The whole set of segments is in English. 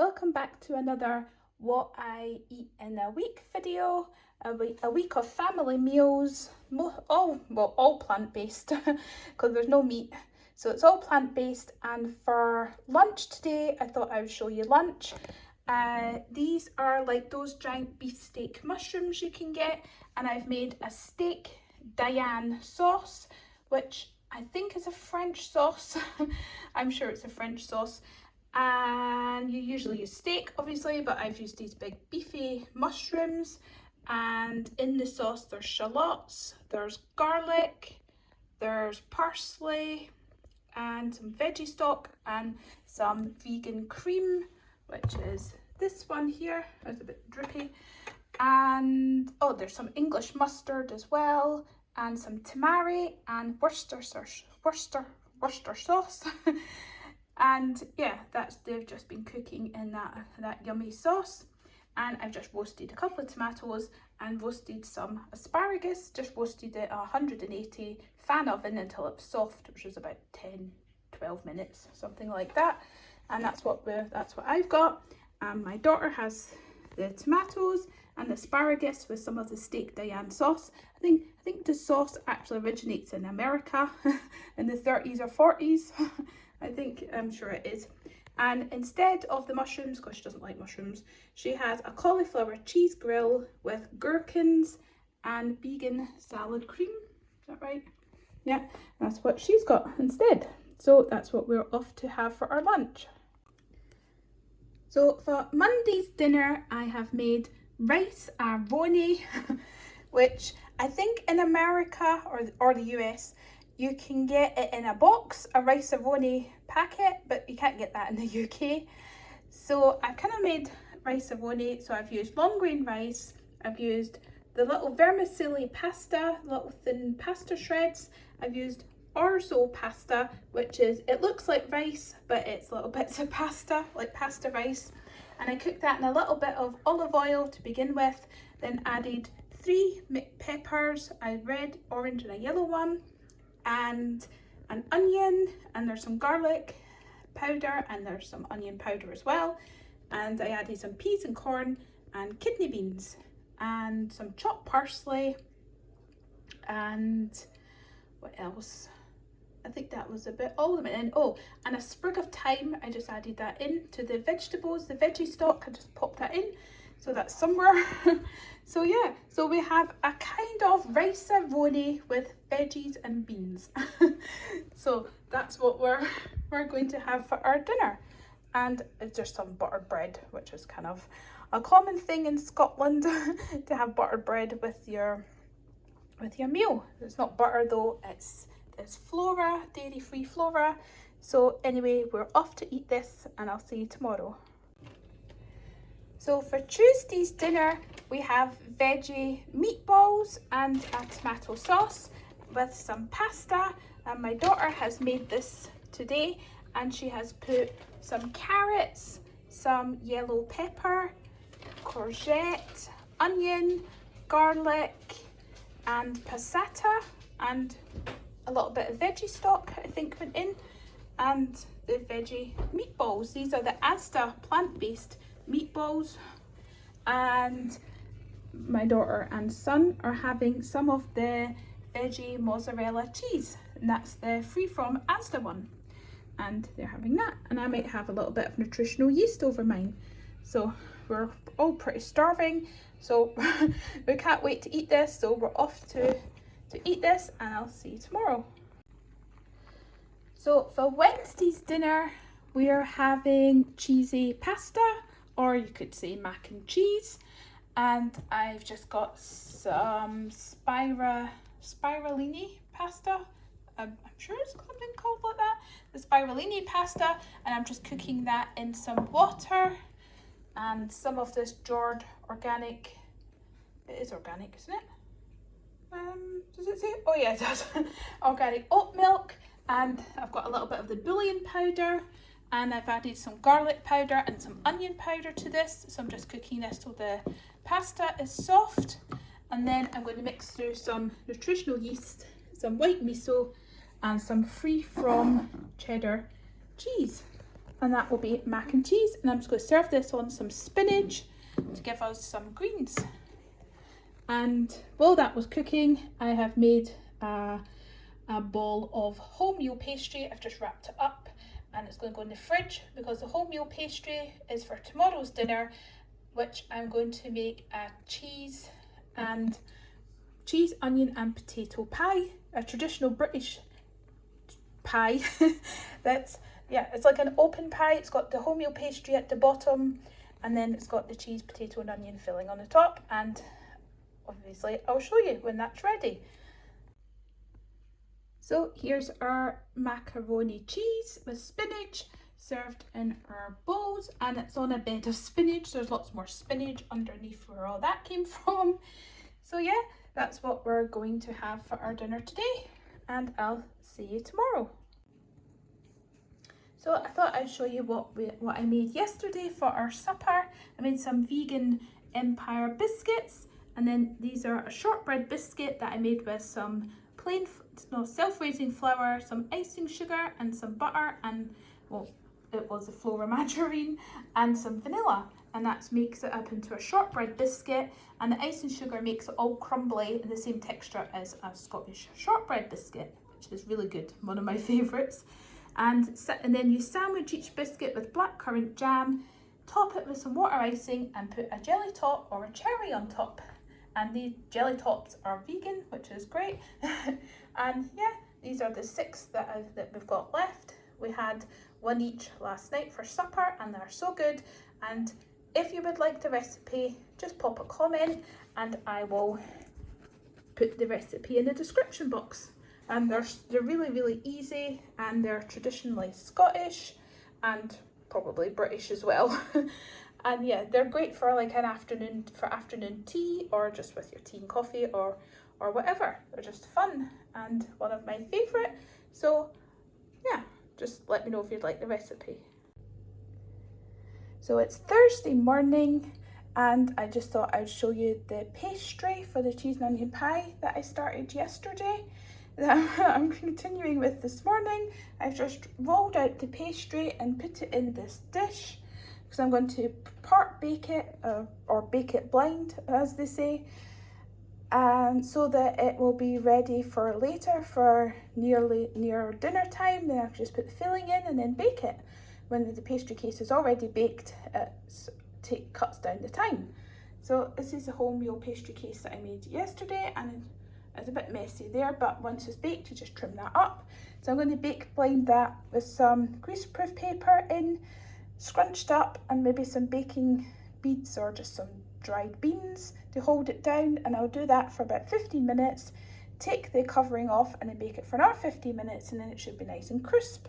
Welcome back to another What I Eat in a Week video. A week of family meals, all plant-based because there's no meat. So it's all plant-based, and for lunch today I thought I would show you lunch. These are like those giant beefsteak mushrooms you can get, and I've made a steak Diane sauce, which I think is a French sauce. I'm sure it's a French sauce. And you usually use steak obviously, but I've used these big beefy mushrooms, and in the sauce there's shallots, there's garlic, there's parsley and some veggie stock and some vegan cream, which is this one here. It's a bit drippy. And oh, there's some English mustard as well, and some tamari and Worcester sauce. And yeah, they've just been cooking in that yummy sauce. And I've just roasted a couple of tomatoes and roasted some asparagus. Just roasted it at 180 fan oven until it's soft, which is about 10-12 minutes, something like that. And that's what I've got. My daughter has the tomatoes and the asparagus with some of the steak Diane sauce. I think the sauce actually originates in America in the 30s or 40s. I'm sure it is. And instead of the mushrooms, because she doesn't like mushrooms, she has a cauliflower cheese grill with gherkins and vegan salad cream. Is that right? Yeah, that's what she's got instead. So that's what we're off to have for our lunch. So for Monday's dinner, I have made rice aroni, which I think in America or the US, you can get it in a box, a rice aroni packet, but you can't get that in the UK. So I've kind of made rice aroni. So I've used long grain rice, I've used the little vermicelli pasta, little thin pasta shreds. I've used orzo pasta, which is, it looks like rice, but it's little bits of pasta, like pasta rice. And I cooked that in a little bit of olive oil to begin with, then added 3 peppers, a red, orange and a yellow one, and an onion, and there's some garlic powder and there's some onion powder as well. And I added some peas and corn and kidney beans and some chopped parsley, and what else? I think that was about all of it. And oh, and a sprig of thyme, I just added that in to the vegetables, the veggie stock, I just popped that in. So that's somewhere. So yeah, so we have a kind of rice aroni with veggies and beans. So that's what we're going to have for our dinner. And it's just some buttered bread, which is kind of a common thing in Scotland to have buttered bread with your meal. It's not butter though, it's flora, dairy-free flora. So anyway, we're off to eat this, and I'll see you tomorrow. So for Tuesday's dinner, we have veggie meatballs and a tomato sauce with some pasta. And my daughter has made this today, and she has put some carrots, some yellow pepper, courgette, onion, garlic and passata, and a little bit of veggie stock I think went in, and the veggie meatballs. These are the Asda plant-based meatballs, and my daughter and son are having some of the veggie mozzarella cheese, and that's the free from Asda one, and they're having that. And I might have a little bit of nutritional yeast over mine. So we're all pretty starving, so we can't wait to eat this. So we're off to eat this, and I'll see you tomorrow. So for Wednesday's dinner, we are having cheesy pasta, or you could say mac and cheese. And I've just got some spirulina pasta. I'm sure it's something called like that. The spirulina pasta, and I'm just cooking that in some water. And some of this jarred organic, it is organic, isn't it? Does it say? Oh yeah, it does. Organic oat milk, and I've got a little bit of the bouillon powder, and I've added some garlic powder and some onion powder to this. So I'm just cooking this till the pasta is soft, and then I'm going to mix through some nutritional yeast, some white miso, and some free from cheddar cheese. and that will be mac and cheese. And I'm just going to serve this on some spinach to give us some greens. And while that was cooking, I have made a bowl of wholemeal pastry. I've just wrapped it up and it's going to go in the fridge because the wholemeal pastry is for tomorrow's dinner, which I'm going to make a cheese, onion and potato pie, a traditional British pie. It's like an open pie. It's got the wholemeal pastry at the bottom and then it's got the cheese, potato and onion filling on the top, and obviously I'll show you when that's ready. So here's our macaroni cheese with spinach served in our bowls, and it's on a bed of spinach. There's lots more spinach underneath where all that came from. So yeah, that's what we're going to have for our dinner today, and I'll see you tomorrow. So I thought I'd show you what I made yesterday for our supper. I made some vegan Empire biscuits, and then these are a shortbread biscuit that I made with some self-raising flour, some icing sugar and some butter, and well, it was a flour margarine and some vanilla, and that makes it up into a shortbread biscuit, and the icing sugar makes it all crumbly and the same texture as a Scottish shortbread biscuit, which is really good, one of my favourites. And then you sandwich each biscuit with blackcurrant jam, top it with some water icing and put a jelly top or a cherry on top. And these jelly tops are vegan, which is great. And yeah, these are the 6 that we've got left. We had 1 each last night for supper and they're so good. And if you would like the recipe, just pop a comment and I will put the recipe in the description box. And they're really, really easy, and they're traditionally Scottish and probably British as well. And yeah, they're great for like afternoon tea, or just with your tea and coffee or whatever. They're just fun and one of my favourite. So yeah, just let me know if you'd like the recipe. So it's Thursday morning and I just thought I'd show you the pastry for the cheese and onion pie that I started yesterday. I'm continuing with this morning. I've just rolled out the pastry and put it in this dish because I'm going to part bake it or bake it blind, as they say, and so that it will be ready for later, for near dinner time. Then I'll just put the filling in and then bake it. When the pastry case is already baked, it cuts down the time. So this is a wholemeal pastry case that I made yesterday, and it's a bit messy there, but once it's baked you just trim that up. So I'm going to bake blind that with some greaseproof paper in, scrunched up, and maybe some baking beads or just some dried beans to hold it down, and I'll do that for about 15 minutes, take the covering off and then bake it for another 15 minutes, and then it should be nice and crisp.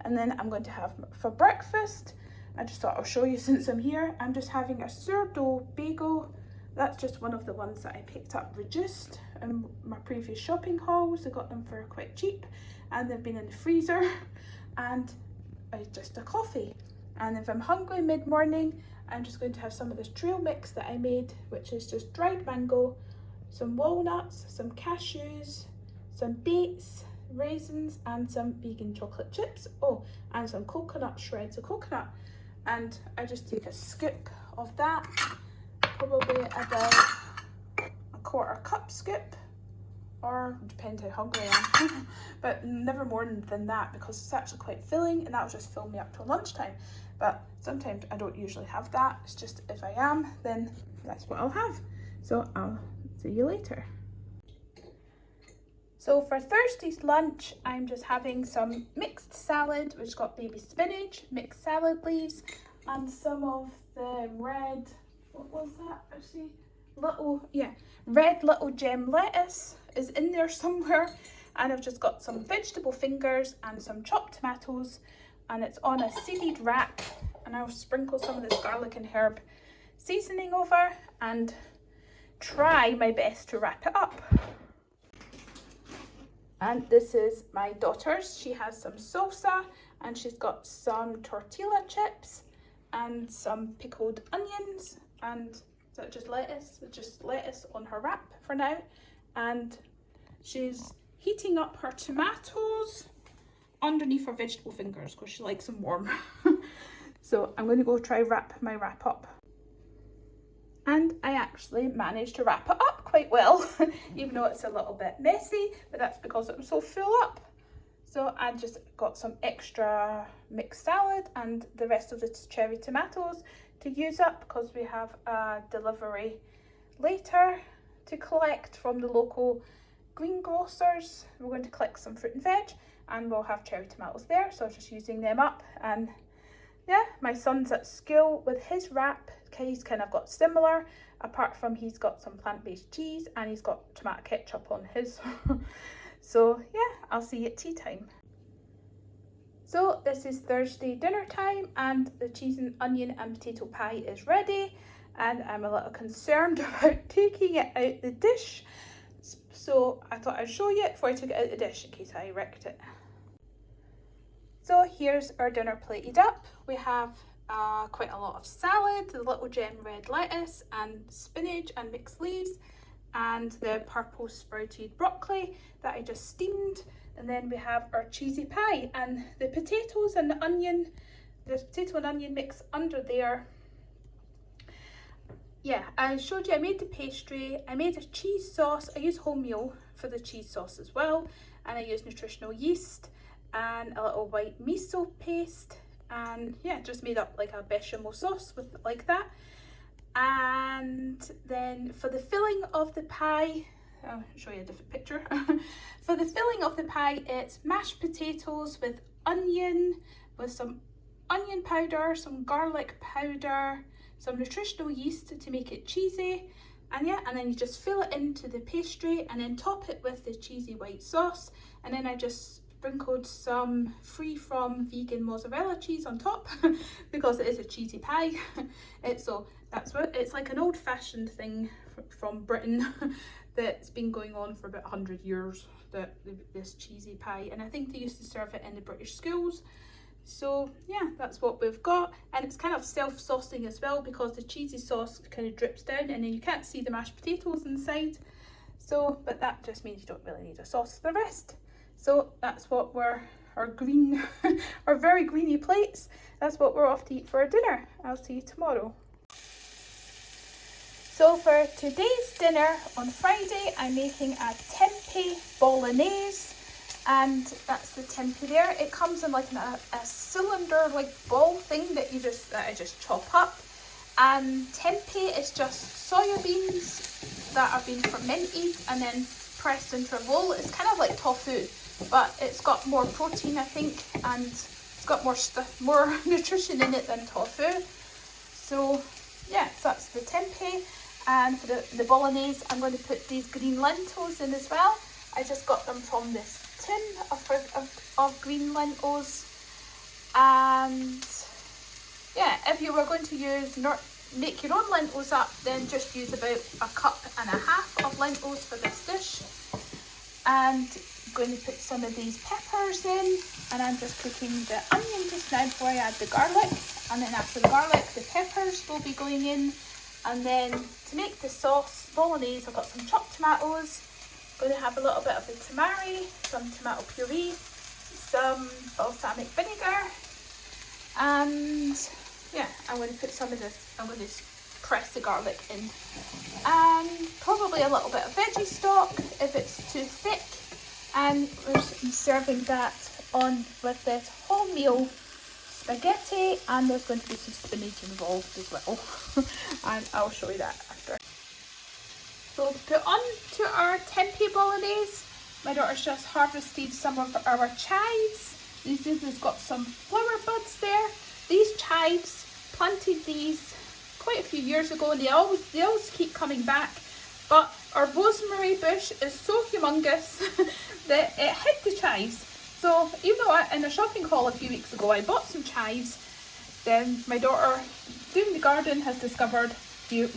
And then I'm going to have for breakfast, I just thought I'll show you since I'm here, I'm just having a sourdough bagel. That's just one of the ones that I picked up reduced in my previous shopping hauls. I got them for quite cheap and they've been in the freezer, and just a coffee. And if I'm hungry mid-morning, I'm just going to have some of this trail mix that I made, which is just dried mango, some walnuts, some cashews, some dates, raisins and some vegan chocolate chips. Oh, and some coconut, shreds of coconut. And I just take a scoop of that, probably about a 1/4 cup scoop, or depends how hungry I am, but never more than that because it's actually quite filling, and that'll just fill me up till lunchtime. But sometimes I don't usually have that. It's just if I am, then that's what I'll have. So I'll see you later. So for Thursday's lunch, I'm just having some mixed salad, which got baby spinach, mixed salad leaves, and some of the red, what was that actually? Red little gem lettuce is in there somewhere. And I've just got some vegetable fingers and some chopped tomatoes, and it's on a seeded wrap, and I'll sprinkle some of this garlic and herb seasoning over and try my best to wrap it up. And this is my daughter's. She has some salsa, and she's got some tortilla chips and some pickled onions, and is that just lettuce? It's just lettuce on her wrap for now. And she's heating up her tomatoes underneath her vegetable fingers because she likes them warm. So I'm going to go try wrap my wrap up. And I actually managed to wrap it up quite well, even though it's a little bit messy, but that's because it was so full up. So I just got some extra mixed salad and the rest of the cherry tomatoes to use up because we have a delivery later to collect from the local greengrocers. We're going to collect some fruit and veg and we'll have cherry tomatoes there, so I'm just using them up. And yeah, my son's at school with his wrap. He's kind of got similar, apart from he's got some plant-based cheese and he's got tomato ketchup on his. So yeah, I'll see you at tea time. So this is Thursday dinner time and the cheese and onion and potato pie is ready, and I'm a little concerned about taking it out the dish. So I thought I'd show you it before I took it out the dish in case I wrecked it. So here's our dinner plated up. We have quite a lot of salad, the little gem red lettuce and spinach and mixed leaves, and the purple sprouted broccoli that I just steamed. And then we have our cheesy pie and the potatoes and the onion, there's potato and onion mix under there. Yeah, I showed you I made the pastry, I made a cheese sauce. I use wholemeal for the cheese sauce as well, and I use nutritional yeast and a little white miso paste, and yeah, just made up like a bechamel sauce with like that. And then for the filling of the pie, I'll show you a different picture. For the filling of the pie, it's mashed potatoes with onion, with some onion powder, some garlic powder, some nutritional yeast to make it cheesy, and yeah, and then you just fill it into the pastry and then top it with the cheesy white sauce. And then I just sprinkled some free from vegan mozzarella cheese on top because it is a cheesy pie. So that's what it's like, an old-fashioned thing from Britain that's been going on for about 100 years, this cheesy pie, and I think they used to serve it in the British schools. So yeah, that's what we've got, and it's kind of self-saucing as well because the cheesy sauce kind of drips down and then you can't see the mashed potatoes inside. So, but that just means you don't really need a sauce for the rest. So that's what our green, our very greeny plates, that's what we're off to eat for our dinner. I'll see you tomorrow. So for today's dinner on Friday, I'm making a Tempe Bolognese, and that's the tempeh there. It comes in like a cylinder like ball thing that I just chop up. And tempeh is just soya beans that have been fermented and then pressed into a roll. It's kind of like tofu, but it's got more protein, I think, and it's got more nutrition in it than tofu. So yeah, so that's the tempeh. And for the bolognese, I'm going to put these green lentils in as well. I just got them from this tin of green lentils. And yeah, if you were going to make your own lentils up, then just use about 1.5 cups of lentils for this dish. And I'm going to put some of these peppers in, and I'm just cooking the onion just now before I add the garlic. And then after the garlic, the peppers will be going in. And then to make the sauce bolognese, I've got some chopped tomatoes. I'm going to have a little bit of the tamari, some tomato puree, some balsamic vinegar, and yeah, I'm going to put some of this, I'm going to press the garlic in, and probably a little bit of veggie stock if it's too thick. And we're serving that on with this wholemeal spaghetti, and there's going to be some spinach involved as well. And I'll show you that after. So to put on to our tempeh bolognese, my daughter's just harvested some of our chives. This has got some flower buds there. These chives, planted these quite a few years ago, and they always keep coming back. But our rosemary bush is so humongous that it hid the chives. So even though in a shopping haul a few weeks ago I bought some chives, then my daughter doing the garden has discovered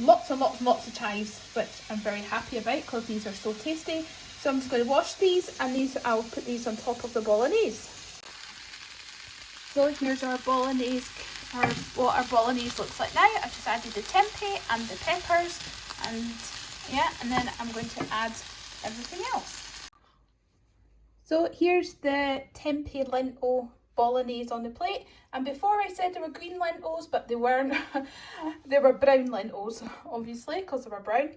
lots and lots of chives, which I'm very happy about because these are so tasty. So I'm just going to wash these, and I'll put these on top of the bolognese. So here's our bolognese, what our bolognese looks like now. I just added the tempeh and the peppers, and yeah, and then I'm going to add everything else. So here's the Tempe Lentil Bolognese on the plate. And before I said they were green lentils, but they weren't. They were brown lentils, obviously, because they were brown.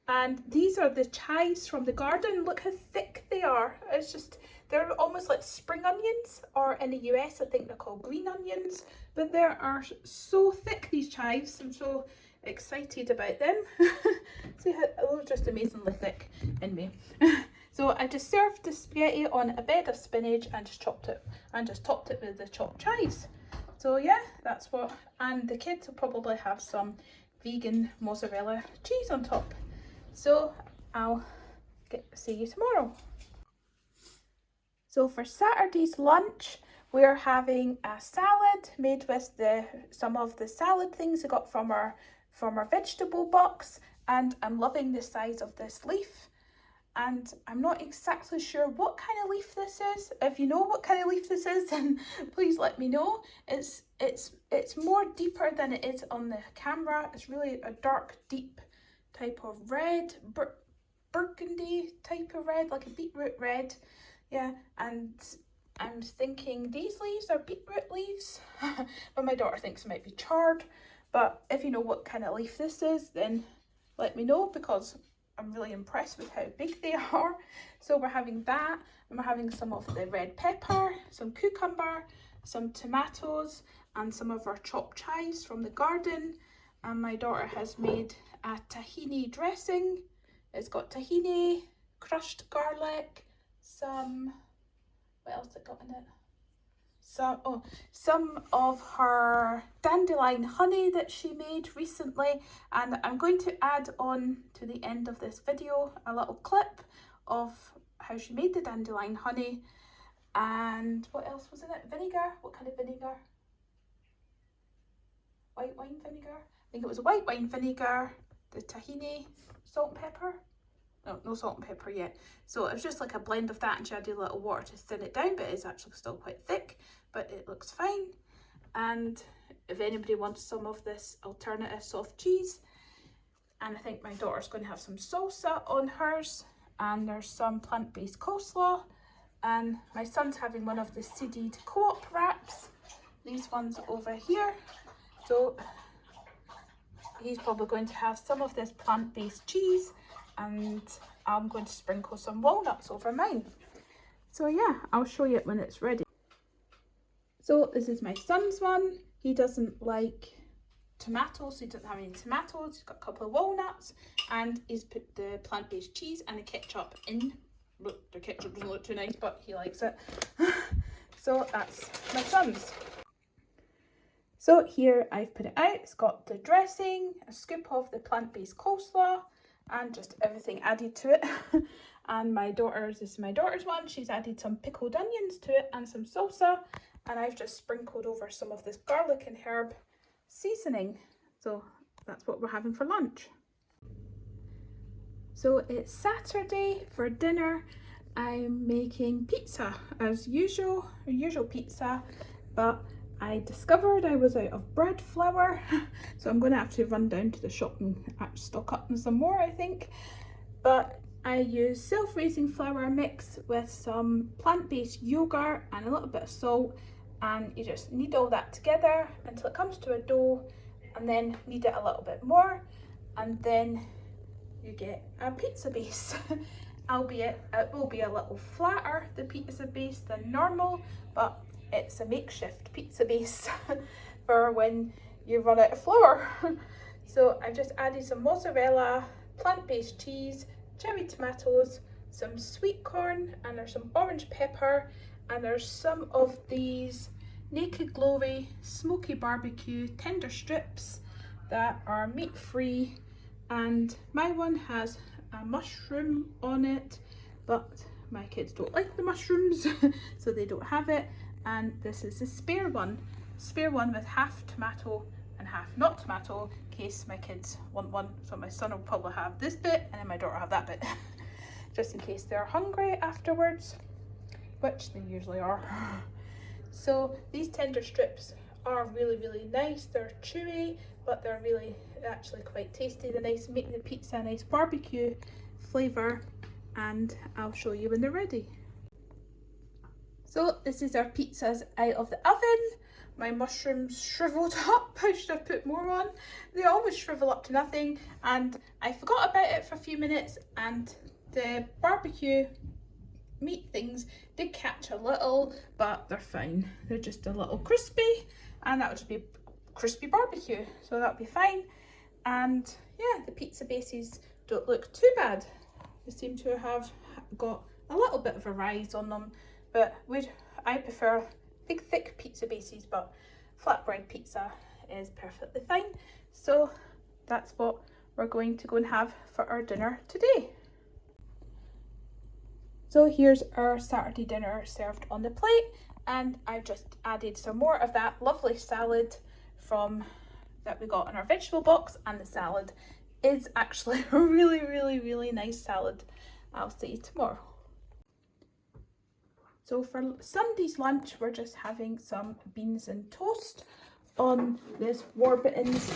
And these are the chives from the garden. Look how thick they are. It's just, they're almost like spring onions, or in the US, I think they're called green onions. But they are so thick, these chives. I'm so excited about them. See how, they're just amazingly thick in me. So I just served the spaghetti on a bed of spinach and just chopped it and just topped it with the chopped chives. So yeah, that's what, and the kids will probably have some vegan mozzarella cheese on top. So I'll see you tomorrow. So for Saturday's lunch, we're having a salad made with some of the salad things I got from our vegetable box, and I'm loving the size of this leaf. And I'm not exactly sure what kind of leaf this is. If you know what kind of leaf this is, then please let me know. It's more deeper than it is on the camera. It's really a dark, deep type of red, burgundy type of red, like a beetroot red. Yeah, and I'm thinking these leaves are beetroot leaves, but my daughter thinks it might be chard. But if you know what kind of leaf this is, then let me know, because I'm really impressed with how big they are. So we're having that, and we're having some of the red pepper, some cucumber, some tomatoes, and some of our chopped chives from the garden. And my daughter has made a tahini dressing. It's got tahini, crushed garlic, some, what else it got in it? Some of her dandelion honey that she made recently, and I'm going to add on to the end of this video a little clip of how she made the dandelion honey. And what else was in it? Vinegar. What kind of vinegar? White wine vinegar? I think it was white wine vinegar, the tahini, salt and pepper. No salt and pepper yet. So it was just like a blend of that, and she added a little water to thin it down, but it's actually still quite thick, but it looks fine. And if anybody wants some of this alternative soft cheese, and I think my daughter's going to have some salsa on hers, and there's some plant-based coleslaw, and my son's having one of the seeded co-op wraps, these ones over here. So he's probably going to have some of this plant-based cheese, and I'm going to sprinkle some walnuts over mine. So yeah, I'll show you it when it's ready. So this is my son's one. He doesn't like tomatoes, so he doesn't have any tomatoes. He's got a couple of walnuts, and he's put the plant-based cheese and the ketchup in. Look, the ketchup doesn't look too nice, but he likes it. So that's my son's. So here I've put it out. It's got the dressing, a scoop of the plant-based coleslaw, and just everything added to it. And my daughter's, this is my daughter's one. She's added some pickled onions to it and some salsa, and I've just sprinkled over some of this garlic and herb seasoning. So that's what we're having for lunch. So it's Saturday. For dinner I'm making pizza as usual, a usual pizza, but I discovered I was out of bread flour, so I'm going to have to run down to the shop and stock up on some more, I think. But I use self-raising flour mix with some plant-based yogurt and a little bit of salt, and you just knead all that together until it comes to a dough, and then knead it a little bit more, and then you get a pizza base. Albeit it will be a little flatter, the pizza base, than normal, but it's a makeshift pizza base for when you run out of flour. So I've just added some mozzarella, plant-based cheese, cherry tomatoes, some sweet corn, and there's some orange pepper, and there's some of these Naked Glory smoky barbecue tender strips that are meat-free, and my one has a mushroom on it, but my kids don't like the mushrooms so they don't have it. And this is the spare one with half tomato and half not tomato, in case my kids want one. So my son will probably have this bit, and then my daughter will have that bit just in case they're hungry afterwards, which they usually are. So these tender strips are really, really nice. They're chewy, but they're really actually quite tasty. They make the pizza a nice barbecue flavour, and I'll show you when they're ready. So this is our pizzas out of the oven. My mushrooms shriveled up. I should have put more on. They always shrivel up to nothing, and I forgot about it for a few minutes, and the barbecue meat things did catch a little, but they're fine. They're just a little crispy, and that'll just be crispy barbecue, so that'll be fine. And yeah, the pizza bases don't look too bad. They seem to have got a little bit of a rise on them, but I prefer big thick pizza bases, but flatbread pizza is perfectly fine. So that's what we're going to go and have for our dinner today. So here's our Saturday dinner served on the plate, and I've just added some more of that lovely salad that we got in our vegetable box, and the salad is actually a really nice salad. I'll see you tomorrow. So for Sunday's lunch, we're just having some beans and toast on this Warburton's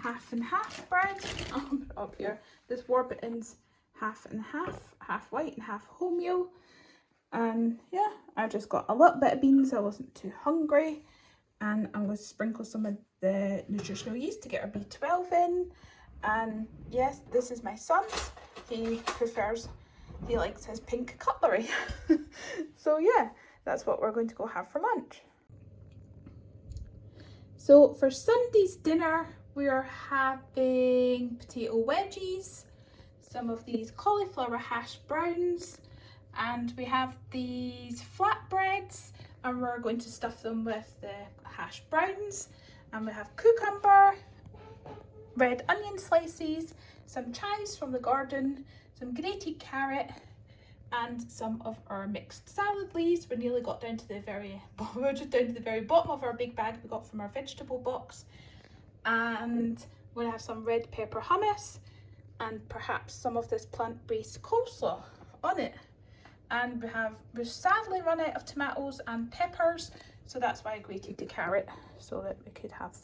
half and half bread. I'll put it up here. This Warburton's half and half white and half wholemeal. And yeah, I just got a little bit of beans. I wasn't too hungry. And I'm going to sprinkle some of the nutritional yeast to get our B12 in. And yes, this is my son's. He likes his pink cutlery. So yeah, that's what we're going to go have for lunch. So for Sunday's dinner, we are having potato wedgies, some of these cauliflower hash browns, and we have these flatbreads, and we're going to stuff them with the hash browns. And we have cucumber, red onion slices, some chives from the garden, some grated carrot, and some of our mixed salad leaves. We nearly got down to we're just down to the very bottom of our big bag we got from our vegetable box. And we'll have some red pepper hummus and perhaps some of this plant-based coleslaw on it. And we've sadly run out of tomatoes and peppers, so that's why I grated the carrot, so that we could have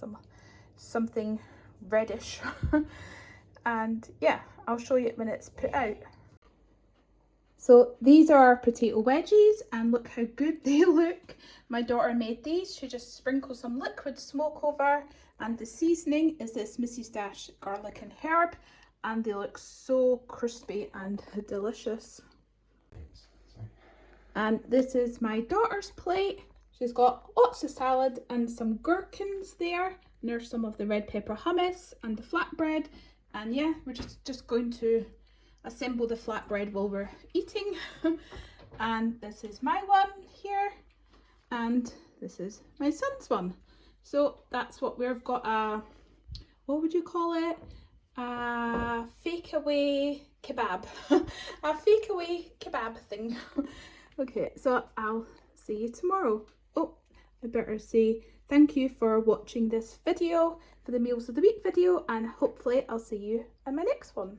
something reddish. And yeah, I'll show you it when it's put out. So these are our potato wedgies, and look how good they look. My daughter made these. She just sprinkled some liquid smoke over, and the seasoning is this Mrs. Dash garlic and herb, and they look so crispy and delicious. And this is my daughter's plate. She's got lots of salad and some gherkins there. And there's some of the red pepper hummus and the flatbread. And yeah, we're just going to assemble the flatbread while we're eating. And this is my one here. And this is my son's one. So that's what we've got, what would you call it? A fake away kebab. A fake away kebab thing. Okay, so I'll see you tomorrow. Oh, I better say thank you for watching this video, for the Meals of the Week video, and hopefully I'll see you in my next one.